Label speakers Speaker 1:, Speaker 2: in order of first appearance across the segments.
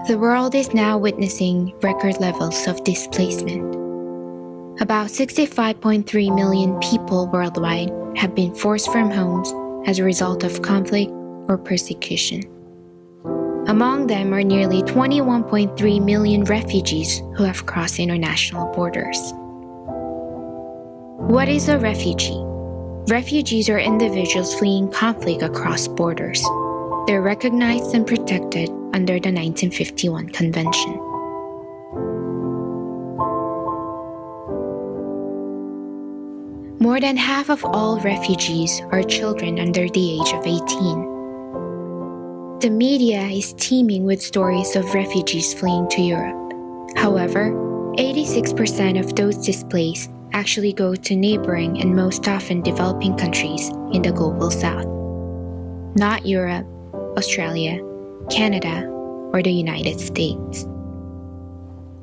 Speaker 1: The world is now witnessing record levels of displacement. About 65.3 million people worldwide have been forced from homes as a result of conflict or persecution. Among them are nearly 21.3 million refugees who have crossed international borders. What is a refugee? Refugees are individuals fleeing conflict across borders. They're recognized and protected under the 1951 Convention. More than half of all refugees are children under the age of 18. The media is teeming with stories of refugees fleeing to Europe. However, 86% of those displaced actually go to neighboring and most often developing countries in the global south, not Europe, Australia, Canada, or the United States.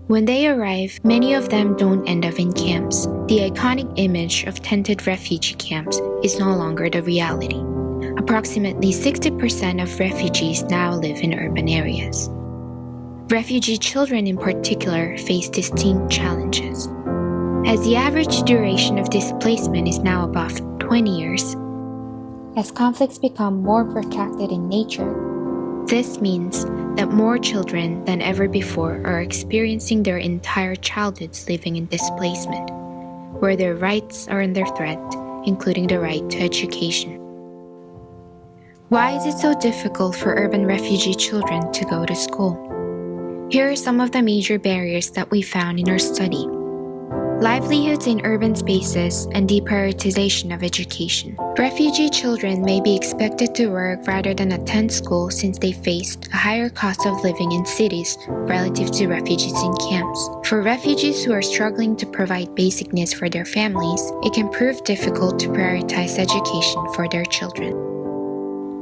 Speaker 1: When they arrive, many of them don't end up in camps. The iconic image of tented refugee camps is no longer the reality. Approximately 60% of refugees now live in urban areas. Refugee children in particular face distinct challenges. As the average duration of displacement is now above 20 years, as conflicts become more protracted in nature, this means that more children than ever before are experiencing their entire childhoods living in displacement, where their rights are under threat, including the right to education. Why is it so difficult for urban refugee children to go to school? Here are some of the major barriers that we found in our study. Livelihoods in urban spaces and deprioritization of education. Refugee children may be expected to work rather than attend school since they faced a higher cost of living in cities relative to refugees in camps. For refugees who are struggling to provide basic needs for their families, it can prove difficult to prioritize education for their children.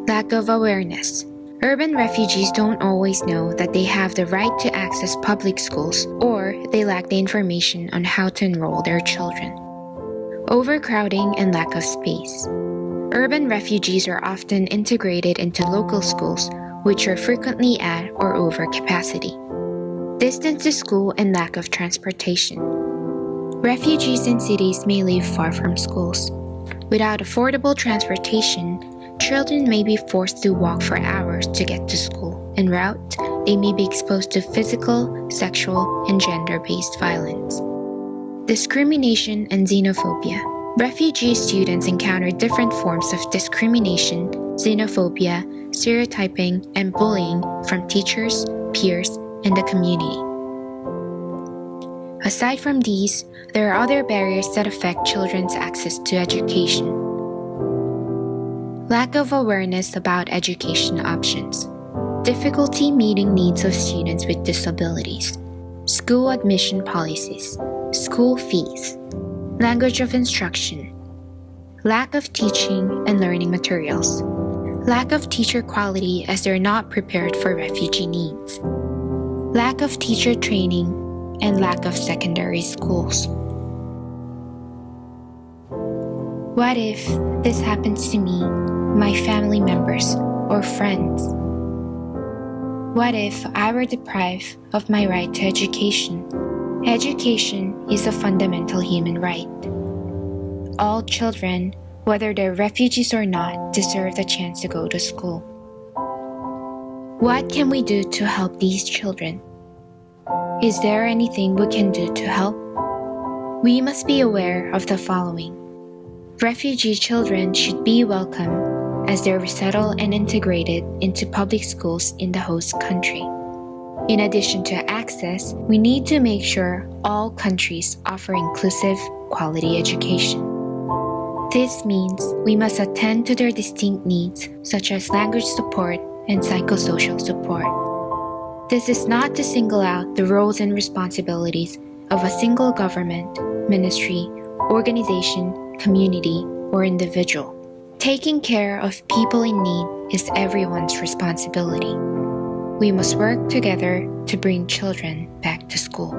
Speaker 1: Lack of awareness. Urban refugees don't always know that they have the right to access public schools, or they lack the information on how to enroll their children. Overcrowding and lack of space. Urban refugees are often integrated into local schools, which are frequently at or over capacity. Distance to school and lack of transportation. Refugees in cities may live far from schools. Without affordable transportation, children may be forced to walk for hours to get to school. En route, they may be exposed to physical, sexual, and gender-based violence. Discrimination and xenophobia. Refugee students encounter different forms of discrimination, xenophobia, stereotyping, and bullying from teachers, peers, and the community. Aside from these, there are other barriers that affect children's access to education. Lack of awareness about education options. Difficulty meeting needs of students with disabilities. School admission policies. School fees. Language of instruction. Lack of teaching and learning materials. Lack of teacher quality as they're not prepared for refugee needs. Lack of teacher training and lack of secondary schools. What if this happens to me, my family members, or friends? What if I were deprived of my right to education? Education is a fundamental human right. All children, whether they're refugees or not, deserve the chance to go to school. What can we do to help these children? Is there anything we can do to help? We must be aware of the following. Refugee children should be welcome as they're resettled and integrated into public schools in the host country. In addition to access, we need to make sure all countries offer inclusive, quality education. This means we must attend to their distinct needs, such as language support and psychosocial support. This is not to single out the roles and responsibilities of a single government, ministry, organization, community, or individual. Taking care of people in need is everyone's responsibility. We must work together to bring children back to school.